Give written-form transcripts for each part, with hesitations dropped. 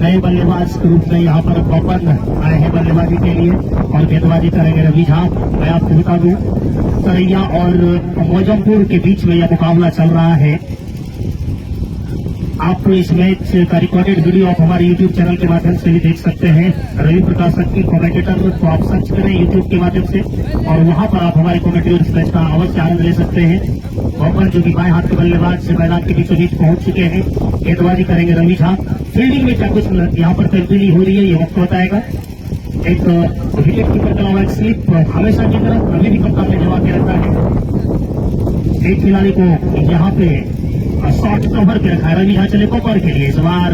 नए बल्लेबाज के रूप में यहाँ पर पवन आए हैं बल्लेबाजी के लिए और गेंदबाजी करेंगे रवि झा। मैं आपको बता दूं सरैया और मौजमपुर के बीच में यह मुकाबला चल रहा है। आप इस मैच का रिकॉर्डेड वीडियो आप हमारे यूट्यूब चैनल के माध्यम से भी देख सकते हैं। रवि प्रकाश की कमेंटेटर को आप सर्च करें यूट्यूब के माध्यम से और वहां पर आप हमारे कमेंट्री और इस मैच का अवश्य आनंद ले सकते हैं। पवन जो कि बाएं हाथ के बल्लेबाज से मैदान के बीचों बीच पहुंच चुके हैं। गेंदबाजी करेंगे रवि झा। फील्डिंग में क्या कुछ यहाँ पर तब्दीली हो रही है ये वक्त बताएगा। एक विकेट कीपर का हुआ स्लिप हमेशा की तरह अभी भी कप्तान ने जवाब दे रखा है। एक खिलाड़ी को यहाँ पे शॉर्ट कवर के रखा है। रवि झा चले कवर के लिए इस बार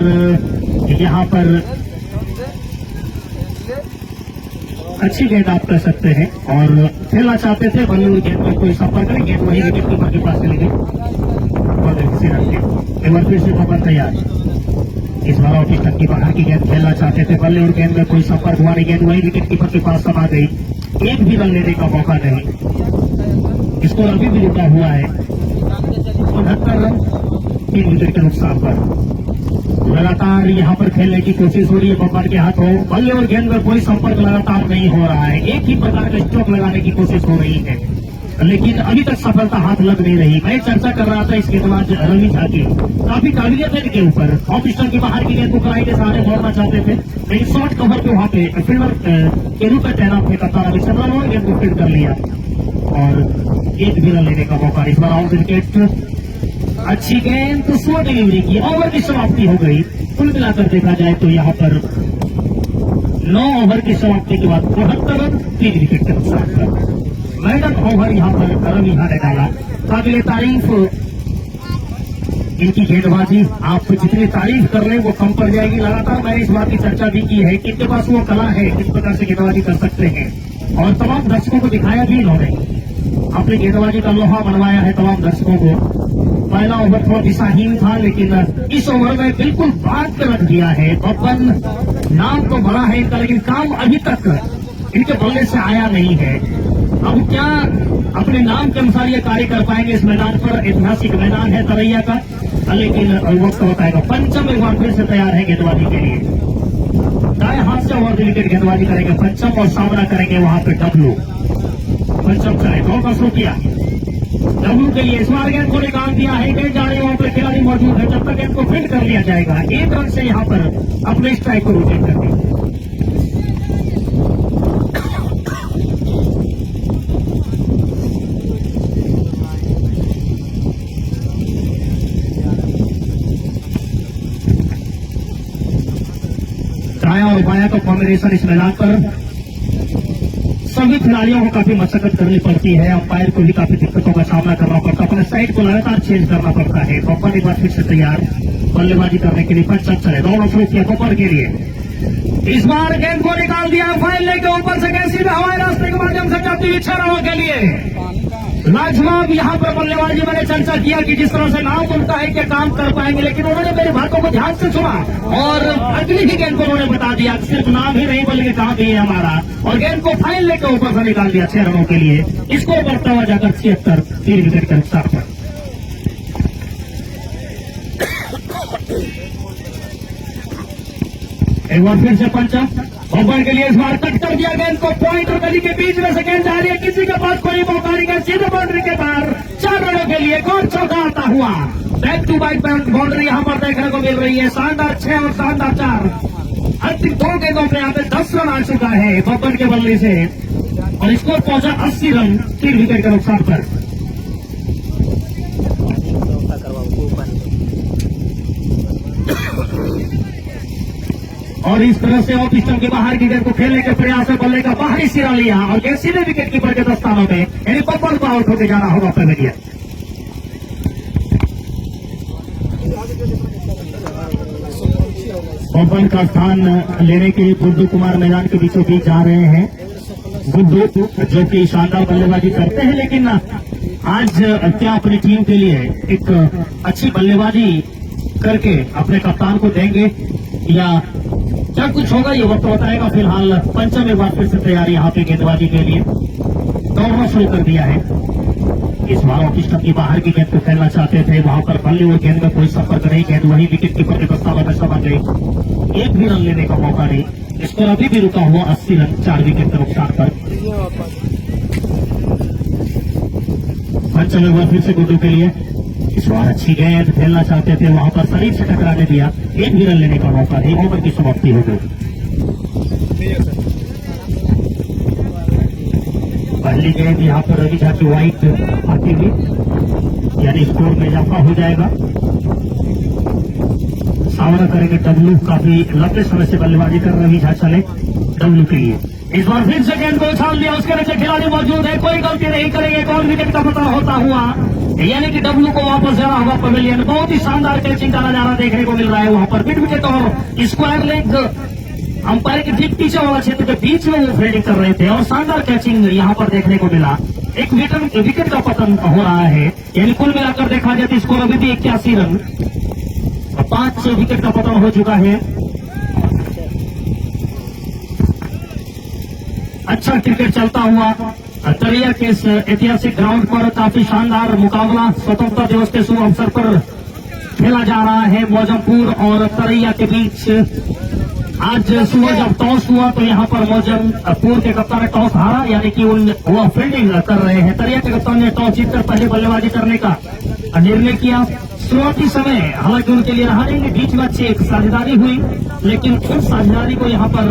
यहाँ पर अच्छी गेंद आप कर सकते हैं और खेलना चाहते थे बल्ले गेंद में कोई संपर्क करें। गेंद वही विकेट कीपर के पास चली गई और एक बार फिर से कवर तैयार। इस बार ऑफिस तक की बाहर की गेंद खेलना चाहते थे बल्ले और गेंद में कोई संपर्क हुआ नहीं। गेंद वही विकेट कीपर के पास समा गई। एक भी रन लेने का मौका नहीं। स्कोर अभी भी रुका हुआ है 69 रन 3 विकेट के नुकसान पर। लगातार यहाँ पर खेलने की कोशिश हो रही है पवन के हाथों। बल्ले और गेंद में कोई संपर्क लगातार नहीं हो रहा है। एक ही प्रकार का स्ट्रोक लगाने की कोशिश हो रही है लेकिन अभी तक सफलता हाथ लग नहीं रही। मैं चर्चा कर रहा था इस गेंदबाज रवि झा की काफी काबिलियत है इनके ऊपर। ऑफ स्टंप की बाहर की गेंद को कलाई के सहारे दौड़ना चाहते थे लेकिन शॉर्ट कवर पे वहां पे फील्डर के रूप में तैनात थे कप्तान अभी शर्मा ने गेंद को फील्ड कर लिया और एक भी रन लेने का मौका। इस बार आउट विकेट। अच्छी गेंद तो स्लो डिलीवरी की। ओवर की समाप्ति हो गई। कुल मिलाकर देखा जाए तो यहाँ पर 9 ओवर की समाप्ति के बाद 72 रन 3 विकेट के नुकसान पर मैडम ओवर यहाँ पर रवि झा ने डाला। काबिले तारीफ इनकी गेंदबाजी। आप जितनी तारीफ कर रहे हैं वो कम पड़ जाएगी। लगातार मैंने इस बात की चर्चा भी की है कि इनके पास वो कला है किस प्रकार से गेंदबाजी कर सकते हैं और तमाम दर्शकों को दिखाया भी इन्होंने। अपनी गेंदबाजी का लोहा बनवाया है तमाम दर्शकों को। पहला ओवर थोड़ा दिशाहीन था लेकिन इस ओवर में बिल्कुल बात कर रख दिया है। पवन नाम तो बड़ा है इनका लेकिन काम अभी तक इनके बल्ले से आया नहीं है। अब क्या अपने नाम के अनुसार ये कार्य कर पाएंगे इस मैदान पर? ऐतिहासिक मैदान है तरैया का लेकिन वक्त बताएगा। पंचम एक बार फिर से तैयार है गेंदबाजी के लिए। दाएं हाथ से ओवर विकेट गेंदबाजी करेंगे पंचम और सामना करेंगे वहां पे डब्लू। पंचम चले दौड़ का शुरू किया डब्लू के लिए। इस बार गेंद को निकाल दिया है। गेंद जा रही है वहां पर खिलाड़ी मौजूद है। जब तक गेंद को फील्ड कर लिया जाएगा 1 रन से यहाँ पर अपने स्ट्राइक को रोटेट कर दिया। दाया और बाया का कॉम्बिनेशन इस मैदान पर सभी खिलाड़ियों को काफी मशक्कत करनी पड़ती है। अंपायर को भी काफी दिक्कतों का सामना करना पड़ता है। अपने साइड को लगातार चेंज करना पड़ता है। पवन एक बार फिर से तैयार बल्लेबाजी करने के लिए। पंचम चले दौड़ शुरू किया पवन के लिए। इस बार गेंद को निकाल दिया फाइल लेके ऊपर से गेंद सीधे हवाई रास्ते के माध्यम से जाती हुई 6 रनों के लिए। लाजवाब यहाँ पर बल्लेबाजी मैंने चर्चा किया कि जिस तरह से नाम बनता है कि काम कर पाएंगे लेकिन उन्होंने मेरी बातों को ध्यान से सुना और अगली ही गेंद को उन्होंने बता दिया सिर्फ नाम ही नहीं बल्कि काम भी है हमारा और गेंद को फाइल लेकर ऊपर से निकाल दिया 6 रनों के लिए। इसको बढ़ता हुआ जाकर 76 3 विकेट के नुकसान पर। एक बार फिर से पंचम ओवर के लिए इस बार कट कर दिया गेंद को। पॉइंट और गली के बीच में से गेंद जा रही है। किसी के पास कोई मौका नहीं है। सीधे बाउंड्री के बाहर 4 रनों के लिए कौन चौका आता हुआ। बैक टू बैक बाउंड्री यहां पर देखने को मिल रही है। शानदार 6 और शानदार 4। अंतिम 2 गेंदों पे यहाँ पे 10 रन आ चुका है पवन के बल्ले से और स्कोर पहुंचा 80 रन 3 विकेट के नुकसान पर। और इस तरह से ऑफ स्टंप के बाहर की गेंद को खेलने के प्रयास में बल्ले का बाहरी सिरा लिया और गेंद सीधे विकेट कीपर के दस्तानों में यानी पवन को आउट होकर जाना होगा पेविलियन। पवन का स्थान लेने के लिए गुड्डू कुमार मैदान के बीचों बीच जा रहे हैं। गुड्डू जो कि शानदार बल्लेबाजी करते हैं लेकिन आज क्या अपनी टीम के लिए एक अच्छी बल्लेबाजी करके अपने कप्तान को देंगे या क्या कुछ होगा ये वक्त बताएगा। फिलहाल पंचम एक बार फिर से तैयारी यहाँ पे गेंदबाजी के लिए दौड़ना शुरू कर दिया है। इस बार ऑफ स्टंप की बाहर की गेंद को खेलना चाहते थे, वहां पर बल्ले और गेंद में कोई संपर्क नहीं, गेंद वही विकेट कीपर के दस्तावेज में समा गई, एक भी रन लेने का मौका नहीं। स्कोर अभी भी रुका हुआ 80 रन 4 विकेट के नुकसान पर। पंचम ओवर फिर से गुड्डू के लिए, इस बार अच्छी गेंद खेलना चाहते थे, वहां पर शरीर से टकराने दिया, एक भी रन लेने का मौका नहीं, ओवर की समाप्ति हो गई। पहली गेंद यहाँ पर रवि झा की वाइट आती हुई, यानी स्कोर में इजाफा हो जाएगा। सामना करेंगे डब्लू, काफी लंबे समय से बल्लेबाजी कर रवि झा चले डब्लू के लिए। इस बार फिर से गेंद को उछाल दिया, उसके नीचे खिलाड़ी मौजूद है, कोई गलती नहीं करेंगे, कौन विकेट का पतन होता हुआ, यानी कि डब्लू को वापस जाना होगा पवेलियन। बहुत ही शानदार कैचिंग का नजारा देखने को मिल रहा है, वहां पर मिड विकेट और स्क्वायर लेग अंपायर के ठीक पीछे वाला क्षेत्र के बीच में वो फील्डिंग कर रहे थे और शानदार कैचिंग यहां पर देखने को मिला। एक विकेट का पतन हो रहा है, यानी कुल मिलाकर देखा जाए तो स्कोर अभी भी 81 रन, 5 विकेट का पतन हो चुका है। अच्छा क्रिकेट चलता हुआ तरिया के इस ऐतिहासिक ग्राउंड पर काफी शानदार मुकाबला स्वतंत्रता दिवस के शुभ अवसर पर खेला जा रहा है मौजमपुर और तरैया के बीच। आज सुबह जब टॉस हुआ तो यहाँ पर मौजमपुर के कप्तान ने टॉस हारा, यानी कि वो फील्डिंग कर रहे हैं। तरैया के कप्तान ने टॉस जीतकर पहले बल्लेबाजी करने का निर्णय किया। शुरुआती समय हालांकि उनके लिए रहा नहीं, बीच में अच्छी एक साझेदारी हुई, लेकिन उस साझेदारी को यहाँ पर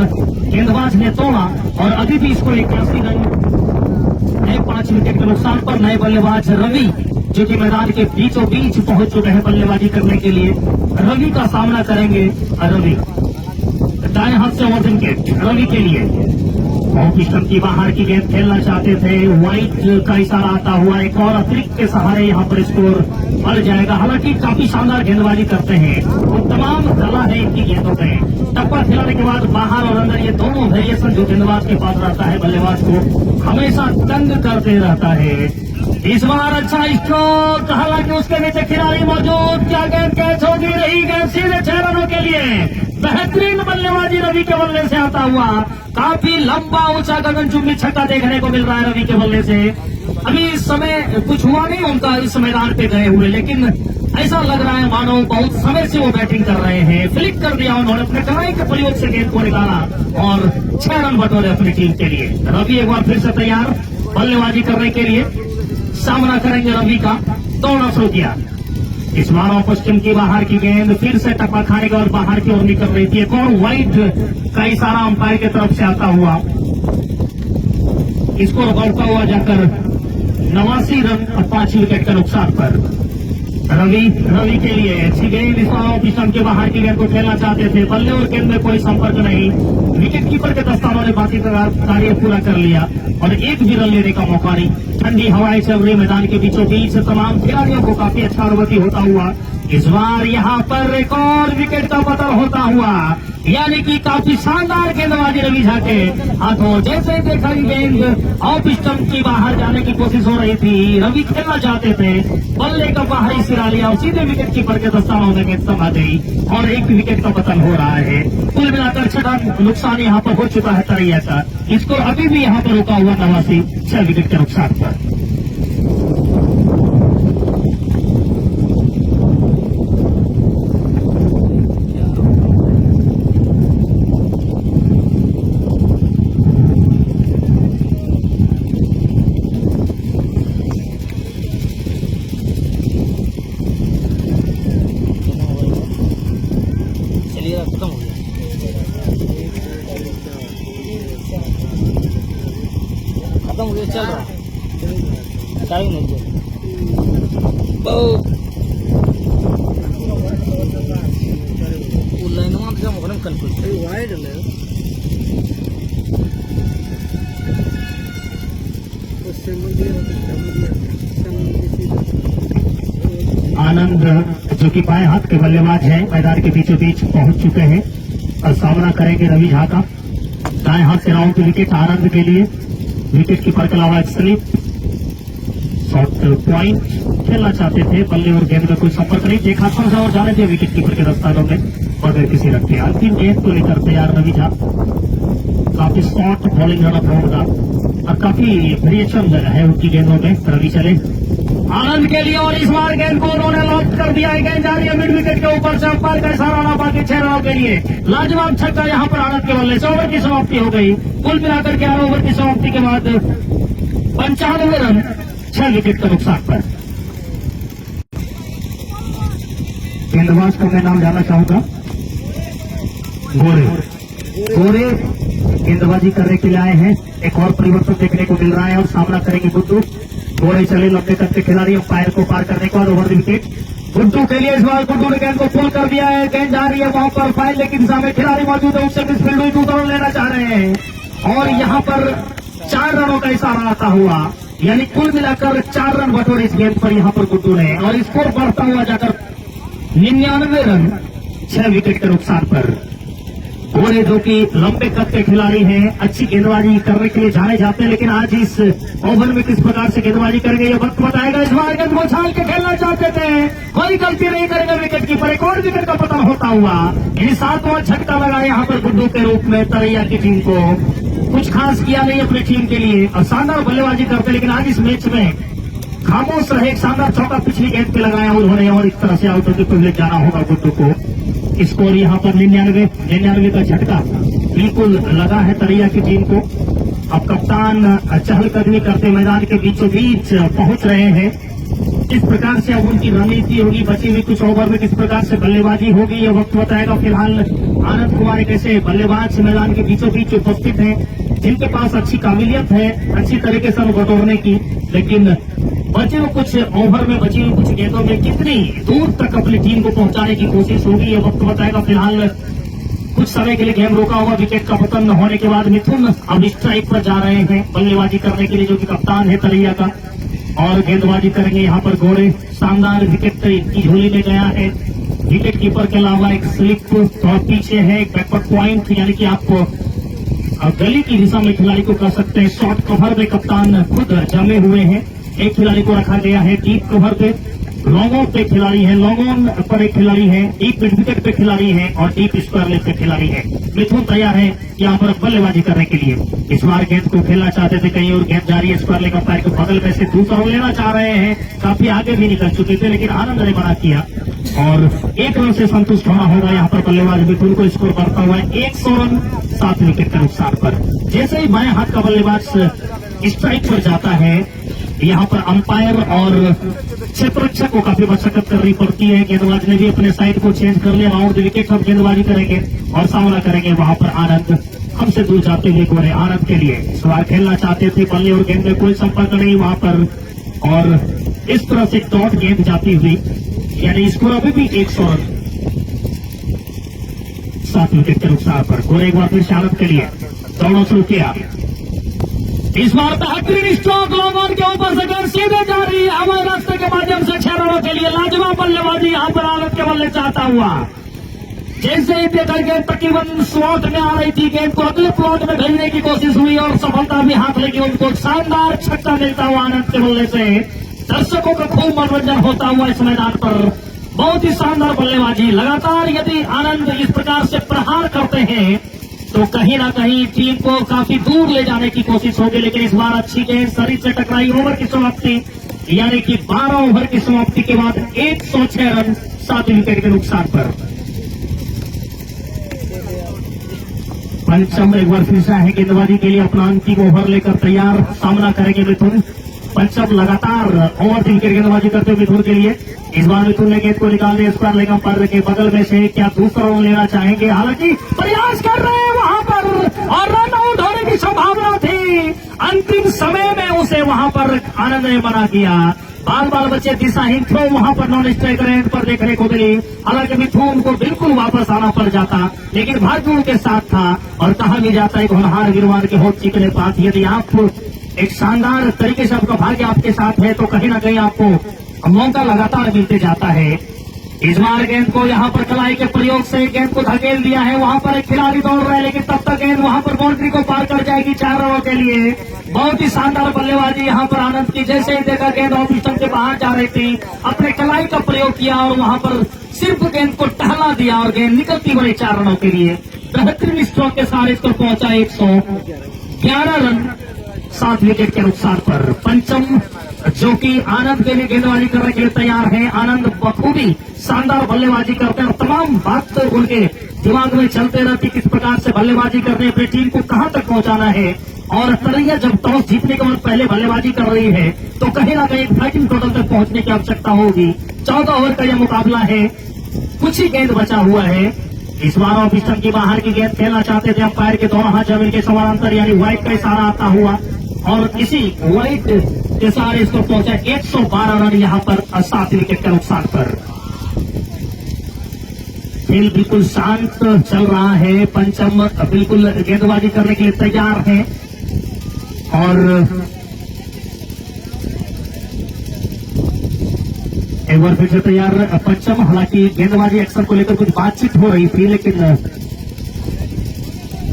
गेंदबाज ने तोड़ा और अभी भी इसको 81 रन है 5 विकेट के नुकसान पर। नए बल्लेबाज रवि जो कि मैदान के बीचों बीच पहुंच चुके हैं बल्लेबाजी करने के लिए, रवि का सामना करेंगे। रवि दाएं हाथ से ओवर विकेट रवि के लिए, ऑफ स्टंप की बाहर की गेंद खेलना चाहते थे, व्हाइट का इशारा आता हुआ, एक और अतिरिक्त के सहारे यहाँ पर स्कोर बढ़ जाएगा। हालांकि काफी शानदार गेंदबाजी करते हैं और तमाम कला है इनकी गेंदों में। टप्पा खिलाने के बाद बाहर और अंदर ये दोनों वेरिएशन जो गेंदबाज के पास रहता है, बल्लेबाज को हमेशा तंग करते रहता है। इस बार अच्छा स्ट्रोक, हालांकि उसके नीचे खिलाड़ी मौजूद, क्या गेंद कैच होगी, रही गेंद सीधे 6 रनों के लिए। बेहतरीन बल्लेबाजी रवि के बल्ले से आता हुआ, काफी लंबा ऊंचा गगनचुंबी छक्का देखने को मिल रहा है रवि के बल्ले से। अभी इस समय कुछ हुआ नहीं उनका इस मैदान पे गए हुए, लेकिन ऐसा लग रहा है मानो बहुत समय से वो बैटिंग कर रहे हैं। फ्लिक कर दिया उन्होंने, अपने कलाई के प्रयोग से गेंद को निकाला और 6 रन बटोरे अपनी टीम के लिए। रवि एक बार फिर से तैयार बल्लेबाजी करने के लिए, सामना करेंगे रवि का। दौड़ना शुरू किया, इस बार ऑफ स्टंप की बाहर की गेंद फिर से टप्पा खाने के और बाहर की ओर निकल रही थी। एक और वाइड का इशारा अंपायर की तरफ से आता हुआ, इसको दौड़ता हुआ जाकर 89 रन 5 विकेट के नुकसान पर। रवि के लिए अच्छी गेंद, इस बार ऑफ स्टंप के बाहर की गेंद को खेलना चाहते थे, बल्ले और गेंद में कोई संपर्क नहीं, विकेट कीपर के दस्तानों ने बाकी कार्य पूरा कर लिया और एक भी रन लेने का मौका नहीं। ठंडी हवाएं चल रही मैदान के बीचों बीच, तमाम खिलाड़ियों को काफी अच्छा अनुभूति होता हुआ इस बार यहाँ पर एक और विकेट का पतन होता हुआ, यानी कि काफी शानदार गेंदबाजी रवि झा के हाथों। जैसे देखा गेंद ऑफ स्टंप की बाहर जाने की कोशिश हो रही थी, रवि खेलना चाहते थे, बल्ले का बाहरी सिरा लिया और सीधे विकेट कीपर के दस्तानों में गेंद समा गई और एक विकेट का पतन हो रहा है। कुल मिलाकर 6 रन नुकसान यहाँ पर हो चुका है तरैया का। इसको अभी भी यहाँ पर रुका हुआ 6 विकेट के नुकसान पर। खत्म हो गया, चल रहा टाइम नहीं है। लाइनवा के मुकरम कंफ्यूज वाइड ले आनंद जो कि बाएं हाथ के बल्लेबाज हैं, मैदान के बीचों बीच पहुंच चुके हैं और सामना करेंगे रवि झा का। दाएं हाथ से राउंड विकेट आनंद के लिए, विकेट कीपर के अलावा एक स्लिप शॉर्ट पॉइंट खेलना चाहते थे, बल्ले और गेंद में कोई संपर्क नहीं, देखा था और जाने थे विकेट कीपर के दस्तानों में बगैर किसी रन के। अंतिम गेंद को लेकर तैयार रवि झा, काफी शॉर्ट बॉलिंग रन होगा और काफी वेरिएशन है उनकी गेंदों में। रवि चले आनंद के लिए, और इस बार गेंद को उन्होंने लॉक कर दिया है। गेंद जा रही है मिड विकेट के ऊपर से, अंपायर का इशारा आना बाकी 6 रनों के लिए। लाजवाब छक्का यहाँ पर आनंद के बल्ले से। ओवर की समाप्ति हो गई। कुल मिलाकर के 11 ओवर की समाप्ति के बाद 95 रन 6 विकेट के नुकसान पर। गेंदबाज का मैं नाम जानना चाहूंगा, गोरे गेंदबाजी करने के लिए आए हैं। एक और परिवर्तन देखने को मिल रहा है और सामना करेंगे गुड्डू। गोरे चले लंबे कद के खिलाड़ी, अंपायर को पार करने के बाद ओवर द विकेट गुड्डू के लिए। इस बार गुड्डू ने गेंद को पुल कर दिया है। गेंद जा रही है वहां पर फाइल की दिशा में, खिलाड़ी मौजूद है, उससे मिसफील्ड हुई, 2 रन लेना चाह रहे हैं और यहां पर 4 रनों का इशारा आता हुआ, यानी कुल मिलाकर 4 रन बटोरे इस गेंद पर यहां पर गुड्डू ने, और स्कोर बढ़ता हुआ जाकर 99 रन 6 विकेट के नुकसान पर। गोरे जो कि लंबे कद के खिलाड़ी हैं, अच्छी गेंदबाजी करने के लिए जाने जाते हैं, लेकिन आज इस ओवर में किस प्रकार से गेंदबाजी करेंगे ये वक्त बताएगा। इस बार गेंद को छाल के खेलना चाहते थे, कोई गलती नहीं करेंगे विकेट कीपर। एक और विकेट का पतन होता हुआ, यानी 7वां झटका लगा यहाँ पर गुड्डू के रूप में। तरैया की टीम को कुछ खास किया नहीं अपनी टीम के लिए और शानदार बल्लेबाजी करते, लेकिन आज इस मैच में खामोश रहे। एक शानदार चौका पिछली गेंद पे लगाया उन्होंने और इस तरह से आउट होकर प्रिविलेज जाना होगा गुड्डू को। स्कोर यहाँ पर 99 का झटका बिल्कुल लगा है तरैया की टीम को। अब कप्तान चहलकदमी करते मैदान के बीचों बीच पहुंच रहे हैं। किस प्रकार से अब उनकी रणनीति होगी, बची हुई कुछ ओवर में किस प्रकार से बल्लेबाजी होगी ये वक्त बताएगा। फिलहाल आनंद कुमार एक ऐसे बल्लेबाज मैदान के बीचों बीच उपस्थित हैं जिनके पास अच्छी काबिलियत है अच्छी तरीके से बटोरने की, लेकिन बचे हुए कुछ ओवर में, बची हुई कुछ गेंदों में कितनी दूर तक अपनी टीम को पहुंचाने की कोशिश होगी ये वक्त बताएगा। फिलहाल कुछ समय के लिए गेम रोका हुआ, विकेट का पतन होने के बाद मिथुन अब स्ट्राइक पर जा रहे हैं बल्लेबाजी करने के लिए, जो कि कप्तान है तरैया का, और गेंदबाजी करेंगे यहाँ पर गोरे। शानदार विकेट की झोली में गया है। विकेट कीपर के अलावा एक स्लिप थोड़ा पीछे है, एक बैकवर्ड पॉइंट, यानी कि आप गली की दिशा में खिलाड़ी को कर सकते हैं। शॉर्ट कवर में कप्तान खुद जमे हुए हैं। एक खिलाड़ी को रखा गया है डीप कवर पे, लॉन्ग ऑन पे खिलाड़ी है, लॉन्ग ऑन पर एक खिलाड़ी है, डीप मिड विकेट पे खिलाड़ी है और डीप स्क्वायर लेग पे खिलाड़ी है। मिथुन तैयार है यहाँ पर बल्लेबाजी करने के लिए। इस बार गेंद को खेलना चाहते थे कहीं और, गेंद जा रही है स्क्वायर लेग अंपायर के बगल में से, 2 रन लेना चाह रहे हैं। काफी आगे भी निकल चुके थे लेकिन आनंद ने मना किया और 1 रन से संतुष्ट होना होगा यहाँ पर बल्लेबाज मिथुन को। स्कोर बढ़ता हुआ है 100 रन 7 विकेट के नुकसान पर। जैसे ही बाएं हाथ का बल्लेबाज स्ट्राइक पर जाता है, यहाँ पर अंपायर और क्षेत्ररक्षक को काफी मशक्कत करनी पड़ती है। गेंदबाज ने भी अपने साइड को चेंज कर लिया, राउंड विकेट अब गेंदबाजी करेंगे और सामना करेंगे वहां पर आनंद। हमसे दूर जाते हुए गोरे आनंद के लिए इस बार खेलना चाहते थे, बल्ले और गेंद में कोई संपर्क नहीं वहां पर, और इस तरह से डॉट गेंद जाती हुई, यानी स्कोर अभी भी 100 रन 7 विकेट के नुकसान पर। गोरे एक बार फिर से आनंद के लिए दौड़ना शुरू किया। इस बार बेहतरीन स्ट्रोक लॉन्ग ऑन के ऊपर से गेंद सीधे जा रही है हवाई रास्ते के माध्यम से 6 रनों के लिए। लाजवाब बल्लेबाजी यहाँ पर आनंद के बल्ले चाहता हुआ, जैसे ही देखा गेंद तकरीबन स्लॉट में आ रही थी, गेंद को अगले प्लॉट में भेजने की कोशिश हुई और सफलता भी हाथ लगी उनको। शानदार छक्का मिलता हुआ आनंद के बल्ले से, दर्शकों का खूब मनोरंजन होता हुआ इस मैदान पर। बहुत ही शानदार बल्लेबाजी। लगातार यदि आनंद इस प्रकार से प्रहार करते हैं तो कहीं ना कहीं टीम को काफी दूर ले जाने की कोशिश होगी, लेकिन इस बार अच्छी गेंद शरीर से टकराई। ओवर की समाप्ति, यानी कि 12 ओवर की समाप्ति के बाद 106 रन 7 विकेट के नुकसान पर। पंचम एक बार फिर से है गेंदबाजी के लिए, अपना अंतिम ओवर लेकर तैयार, सामना करेंगे मिथुन। पंचम लगातार ओवर 3 विकेट गेंदबाजी करते हुए मिथुन के लिए। इस बार मिथुन ने गेंद को निकाल दिया स्क्वायर लेग अंपायर के बगल में से, क्या दूसरा रन लेना चाहेंगे? हालांकि प्रयास कर रहे हैं वहां पर और रन आउट होने की संभावना थी, अंतिम समय में उसे वहां पर आनंद ने मना किया। बार बार बच्चे दिशाहीन थ्रो वहां पर नॉन स्ट्राइक रेंज पर देखने को मिली। हालांकि मिथुन को बिल्कुल वापस आना पड़ जाता, लेकिन भाग्य उनके साथ था और कहा भी जाता है कि होनहार गिरवान के होठ चीखने पास। यदि आप एक शानदार तरीके से आपका भाग्य आपके साथ है तो कहीं ना कहीं आपको मौका लगातार मिलते जाता है। इस बार गेंद को यहाँ पर कलाई के प्रयोग से गेंद को धकेल दिया है, वहां पर एक खिलाड़ी दौड़ रहा है, लेकिन तब तक गेंद वहां पर बाउंड्री को पार कर जाएगी 4 रनों के लिए। बहुत ही शानदार बल्लेबाजी यहाँ पर आनंद की। जैसे ही देखा गेंद ऑफ स्टंप के बाहर जा रही थी, अपने कलाई का प्रयोग किया और वहां पर सिर्फ गेंद को टहला दिया और गेंद निकलती बड़ी 4 रनों के लिए। बेहतरीन स्ट्रोक के साथ स्कोर पहुंचा 111 रन 7 विकेट के नुकसान पर। पंचम जो कि आनंद के लिए गेंदबाजी करने के लिए तैयार है। आनंद बखूबी शानदार बल्लेबाजी करते हैं और तमाम बात तो उनके दिमाग में चलते रहती किस प्रकार से बल्लेबाजी करने अपनी टीम को कहां तक पहुंचाना है। और तरैया जब टॉस जीतने के बाद पहले बल्लेबाजी कर रही है तो कहीं ना कहीं फाइटिंग टोटल तक पहुंचने की आवश्यकता होगी। 14 ओवर का यह मुकाबला है, कुछ ही गेंद बचा हुआ है। इस बार ऑफ स्टंप की बाहर की गेंद खेलना चाहते थे अंपायर के दोनों हाथ जमीन के समानांतर यानी व्हाइट का इशारा आता हुआ और इसी व्हाइट के सहारे इसको पहुंचा 112 रन यहां पर 7 विकेट के नुकसान पर। खेल बिल्कुल शांत चल रहा है। पंचम बिल्कुल गेंदबाजी करने के लिए तैयार है और एक बार फिर से तैयार पंचम। हालांकि गेंदबाजी एक्शन को लेकर कुछ बातचीत हो रही थी लेकिन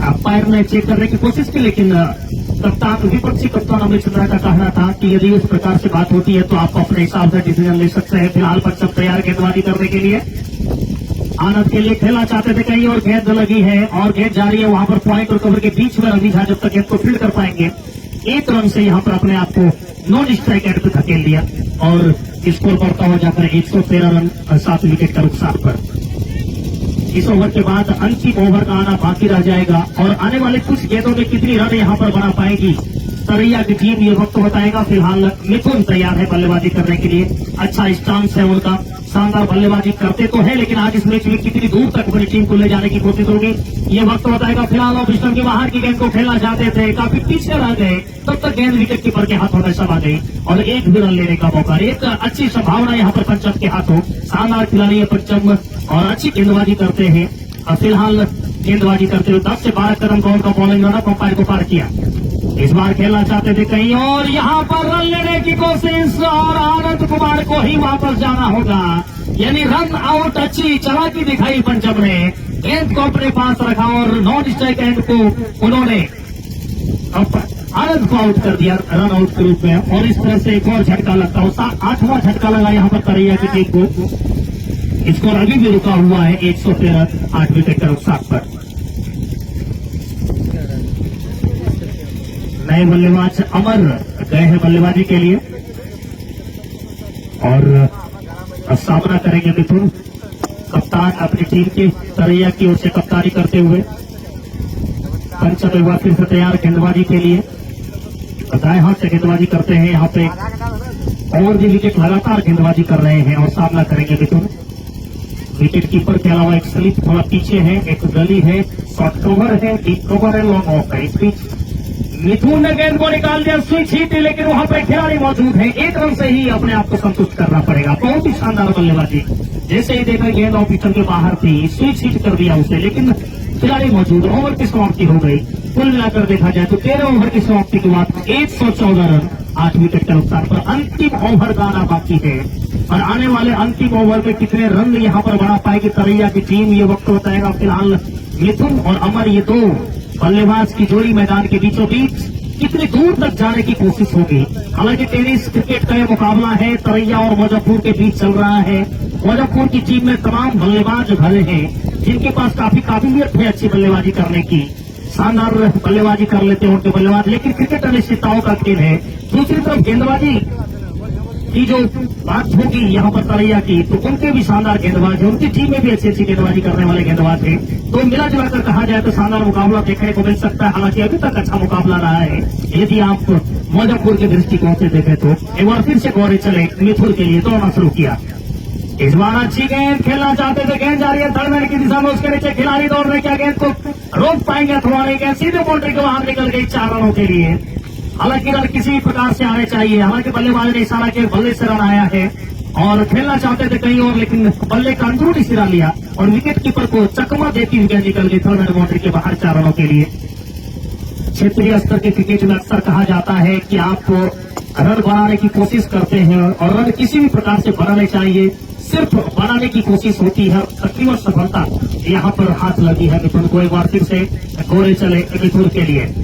अंपायर ने चेक करने की कोशिश की, लेकिन कप्तान विपक्षी कप्तान अमित चंद्रा का कहना था कि यदि उस प्रकार से बात होती है तो आप अपने हिसाब से डिसीजन ले सकते हैं। फिलहाल पंचम तैयार गेंदबाजी करने के लिए। आनंद के लिए खेलना चाहते थे कहीं और गेंद लगी है और गेंद जा रही है वहां पर पॉइंट और कवर के बीच में रवि झा जब तक गेंद को फील्ड कर पाएंगे 1 रन से यहां पर अपने आप को नॉन स्ट्राइक एंड पे धकेल दिया और स्कोर बढ़ता हुआ जाकर 113 रन 7 विकेट का नुकसान पर। इस ओवर के बाद अंतिम ओवर का आना बाकी रह जाएगा और आने वाले कुछ गेंदों में कितनी रन यहां पर बना पाएगी तरैया की टीम ये वक्त बताएगा। फिलहाल मिथुन तैयार है बल्लेबाजी करने के लिए। अच्छा स्टांस है उनका, शानदार बल्लेबाजी करते तो है लेकिन आज इस मैच में कितनी दूर तक अपनी टीम को ले जाने की कोशिश होगी ये वक्त बताएगा। फिलहाल ऑफ स्टंप के बाहर की गेंद को खेलना चाहते थे, काफी पीछे रह गए, तब तक गेंद विकेट कीपर के हाथों में सब आ गई और एक भी रन लेने का मौका। एक अच्छी संभावना यहाँ पर पंचम के हाथों। शानदार खिलाड़ी है पंचम और अच्छी गेंदबाजी करते हैं। और फिलहाल गेंदबाजी करते हुए 10 से 12 कदम का उनका बॉलिंग रन अंपायर को पार किया। इस बार खेलना चाहते थे कहीं और, यहाँ पर रन लेने की कोशिश और आनंद कुमार को ही वापस जाना होगा। यानी रन आउट अच्छी चालाकी दिखाई पंचम ने, गेंद को अपने पास रखा और नॉन स्ट्राइक एंड को उन्होंने आनंद को आउट कर दिया रन आउट के रूप में। और इस तरह से एक और झटका लगता हो, 8वां झटका लगा यहाँ पर तरैया की टीम को। स्कोर अभी भी रुका हुआ है 113 8 विकेट का नुकसान पर। नए बल्लेबाज अमर गए हैं बल्लेबाजी के लिए और सामना करेंगे मिथुन। कप्तान अपनी टीम की तरैया की ओर से कप्तानी करते हुए। पंचम एक बार फिर से तैयार गेंदबाजी के लिए, दाएं हाथ से गेंदबाजी करते हैं यहाँ पे और भी विकेट लगातार गेंदबाजी कर रहे हैं और सामना करेंगे मिथुन। विकेट कीपर के अलावा एक स्लिप थोड़ा पीछे है, एक गली है, शॉर्ट कवर है, डीप कवर है, लॉन्ग ऑफ है। इस बीच मिथुन ने गेंद को निकाल दिया, स्विच हिट, लेकिन वहां पर खिलाड़ी मौजूद है। 1 रन से ही अपने आप को संतुष्ट करना पड़ेगा। बहुत ही शानदार बल्लेबाजी, जैसे ही देखा गेंद ऑफ स्टंप के बाहर थी, स्विच हिट कर दिया उसे, लेकिन खिलाड़ी मौजूद। ओवर की समाप्ति हो गई। कुल मिलाकर देखा जाए तो 13 ओवर की समाप्ति के बाद 114 रन 8 विकेट के नुकसान पर। अंतिम ओवर का आना बाकी है और आने वाले अंतिम ओवर में कितने रन यहाँ पर बना पाएगी तरैया की टीम ये वक्त बताएगा। फिलहाल मिथुन और अमर ये 2 बल्लेबाज की जोड़ी मैदान के बीचों बीच कितनी दूर तक जाने की कोशिश होगी। हालांकि टेनिस क्रिकेट का यह मुकाबला है, तरैया और मुजफ्फरपुर के बीच चल रहा है। मुजफ्फरपुर की टीम में तमाम बल्लेबाज भरे हैं जिनके पास काफी काबिलियत है अच्छी बल्लेबाजी करने की, शानदार बल्लेबाजी कर लेते हैं उनके बल्लेबाज, लेकिन क्रिकेट अनिश्चितताओं का खेल है। दूसरी तरफ गेंदबाजी की जो बात होगी यहाँ पर तरैया की, तो उनके भी शानदार गेंदबाज है, उनकी टीम में भी अच्छी अच्छी गेंदबाजी करने वाले गेंदबाज है। तो मिला जुलाकर कहा जाए तो शानदार मुकाबला देखने को मिल सकता है। हालांकि अभी तक अच्छा मुकाबला रहा है यदि आप मुजफ्फरपुर के दृष्टिकोण से देखें तो। एक बार फिर से गौरे चले मिथुन के लिए, दौड़ना शुरू किया। इस बार अच्छी गेंद खेलना चाहते थे, गेंद जा रही है थर्ड मैन की दिशा में, उसके नीचे खिलाड़ी दौड़ रहे, क्या गेंद को रोक पाएंगे अथवा नहीं, गेंद सीधे बाउंड्री के बाहर निकल गई 4 रनों के लिए। हालांकि रन किसी भी प्रकार से आने चाहिए, हालांकि बल्लेबाज ने इशारा किया, बल्ले से रन आया है और खेलना चाहते थे कहीं और, लेकिन बल्ले का अंदरूनी सिरा लिया और विकेट कीपर को चकमा देती हुई गेंद निकल गई थर्ड मैन बाउंड्री के बाहर 4 रनों के लिए। क्षेत्रीय स्तर के क्रिकेट में अक्सर कहा जाता है कि आप रन बनाने की कोशिश करते हैं और रन किसी भी प्रकार से बनाने चाहिए, सिर्फ बनाने की कोशिश होती है, तकरीबन सफलता यहाँ पर हाथ लगी है मिथुन को। एक बार फिर से गोरे चले मिथुन के लिए।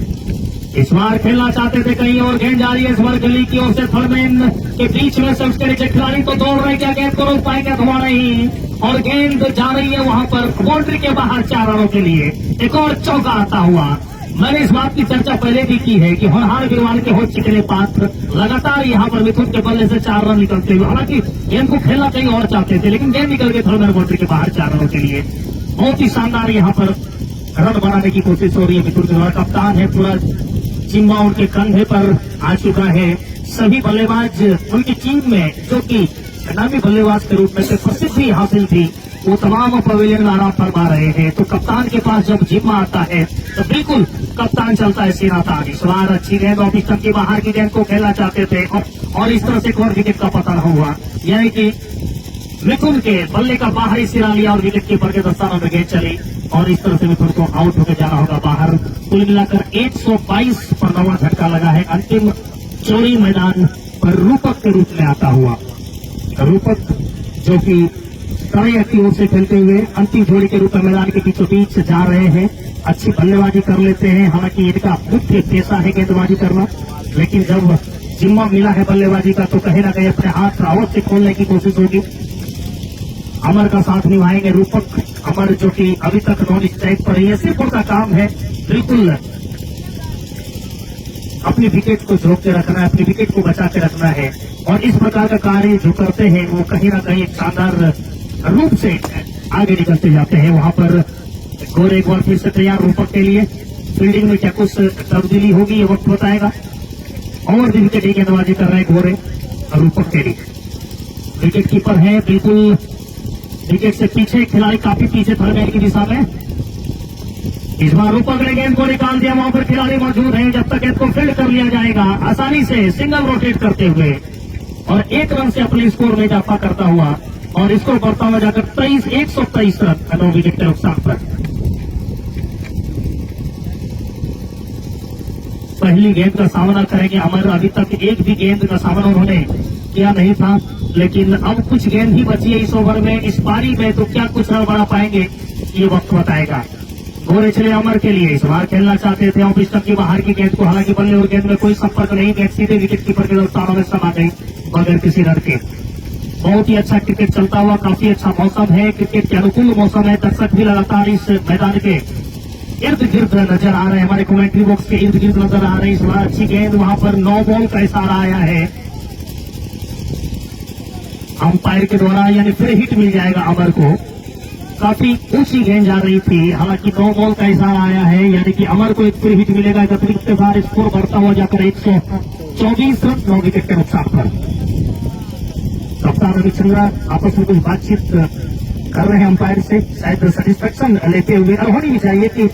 इस बार खेलना चाहते थे कहीं और, गेंद जा रही है इस बार गली की ओर से थर्ड मैन के बीच में से, उसके नीचे खिलाड़ी तो दौड़ रहे, क्या गेंद को रोक पाएंगे अथवा नहीं, और गेंद जा रही है वहां पर बाउंड्री के बाहर 4 रनों के लिए। एक और चौका आता हुआ मैंने इस बात की चर्चा पहले भी की है कि होनहार वीरवान के हो चिकने पात्र लगातार यहाँ पर मिथुन के बल्ले से 4 रन निकलते हुए, हालांकि गेंद को खेलना कहीं और चाहते थे लेकिन गेंद निकल गए थोड़ा बाउंड्री के बाहर 4 रनों के लिए। बहुत ही शानदार यहाँ पर रन बनाने की कोशिश हो रही है मिथुन के द्वारा। कप्तान है, पूरा जिम्मा उनके कंधे पर आ चुका है। सभी बल्लेबाज उनकी टीम में जो कि नामी बल्लेबाज के रूप में से प्रसिद्धि हासिल थी, वो तमाम पवेलियन में आराम फरमा रहे हैं। तो कप्तान के पास जब जिम्मा आता है तो बिल्कुल कप्तान चलता है सीना तान। इस बार अच्छी गेंद ऑफ स्टंप की बाहर की गेंद को खेलना चाहते थे और इस तरह से एक और विकेट का पतन हुआ, यानी कि मिथुन के बल्ले का बाहरी सिरा लिया और विकेट कीपर के दस्तानों में गेंद चली और इस तरह से मिथुन को आउट होकर जाना होगा बाहर। कुल मिलाकर 122 पर 9वां झटका लगा है। अंतिम चौड़ी मैदान पर रूपक के रूप में आता हुआ, रूपक जो कि कड़े की ओर से खेलते हुए अंतिम जोड़ी के रूप में मैदान के बीचों बीच जा रहे हैं। अच्छी बल्लेबाजी कर लेते हैं, हालांकि इनका मुख्य पेशा है गेंदबाजी करना, लेकिन जब जिम्मा मिला है बल्लेबाजी का तो कहीं ना कहीं अपने हाथ रावत से खोलने की कोशिश होगी। अमर का साथ निभाएंगे रूपक। अमर जो कि अभी तक नॉन स्ट्राइक पर ही है, सिर्फ उनका काम है बिल्कुल अपनी विकेट को झोंक के रखना है, अपनी विकेट को बचा के रखना है और इस प्रकार का कार्य जो करते हैं वो कहीं ना कहीं एक शानदार रूप से आगे निकलते जाते हैं। वहां पर गोरे एक बार फिर से तैयार रूपक के लिए। फील्डिंग में क्या कुछ तब्दीली होगी ये वक्त बताएगा। और भी विकेट गेंदबाजी कर रहे हैं गोरे रूपक के लिए। विकेट कीपर है बिल्कुल विकेट से पीछे, खिलाड़ी काफी पीछे थर्ड मैन की दिशा में। इस बार रूपक ने गेंद को निकाल दिया, वहां पर खिलाड़ी मौजूद हैं। जब तक गेंद को फील्ड कर लिया जाएगा आसानी से सिंगल रोटेट करते हुए और 1 रन से अपने स्कोर में इजाफा करता हुआ और स्कोर बढ़ता हुआ जाकर 123 रन 9 विकेट के नुकसान पर। पहली गेंद का सामना करेंगे अमर। अभी तक एक भी गेंद का सामना उन्होंने किया नहीं था, लेकिन अब कुछ गेंद ही बची है इस ओवर में, इस पारी में, तो क्या कुछ रन बना पाएंगे ये वक्त बताएगा। गोरे चले अमर के लिए। इस बार खेलना चाहते थे ऑफ स्टंप की बाहर की गेंद को, हालांकि बल्ले और गेंद में कोई संपर्क नहीं, गेंद सीधे विकेट कीपर के दस्तानों में समा गई बगैर किसी रन के। बहुत ही अच्छा क्रिकेट चलता हुआ, काफी अच्छा मौसम है, क्रिकेट के अनुकूल मौसम है। दर्शक भी लगातार इस मैदान के इर्द गिर्द नजर आ रहे हैं, हमारे कमेंट्री बॉक्स के इर्द गिर्द नजर आ रहे हैं। इस बार अच्छी गेंद, वहां पर 9 बॉल का इशारा आया है अंपायर के द्वारा, यानी फिर हिट मिल जाएगा अमर को। काफी ऊंची गेंद जा रही थी, हालांकि 9 बॉल का इशारा आया है, यानी कि अमर को एक फिर हिट मिलेगा। अतिरिक्त के बाद स्कोर बढ़ता हुआ जाकर 124 रन 9 विकेट के नुकसान पर। कप्तान रविचंद्रा आपस में कुछ बातचीत कर रहे हैं अंपायर से, शायद सेटिस्फेक्शन लेते हुए। और होनी भी चाहिए कि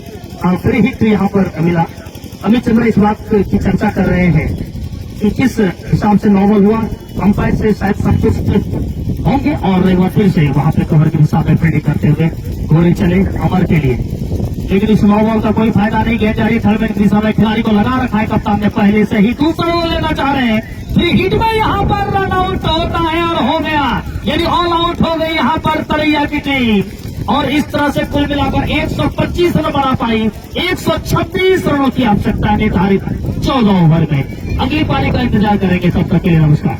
फिर हिट यहाँ पर मिला। अमित चंद्रा इस बात की चर्चा कर रहे हैं कि किस हिसाब से 9 बॉल हुआ, अंपायर से शायद संतुष्ट होंगे और एक बार फिर से वहां पे कवर के हिसाब में फील्डिंग करते हुए गोरे चले अमर के लिए। लेकिन इस 9 बॉल का कोई फायदा नहीं, गेंद जा रही थर्ड मैन की दिशा में, खिलाड़ी को लगा रखा है कप्तान ने पहले से ही। दूसरा बॉल लेना चाह रहे हैं, फिर हिट में यहाँ पर रन आउट होता है और हो गया, यानी ऑल आउट हो गई यहाँ पर तरैया की टीम। और इस तरह से कुल मिलाकर 125 रन बना पाई। 126 रनों की आवश्यकता निर्धारित 14 ओवर में। अगली पारी का इंतजार करेंगे, तब तक के लिए नमस्कार।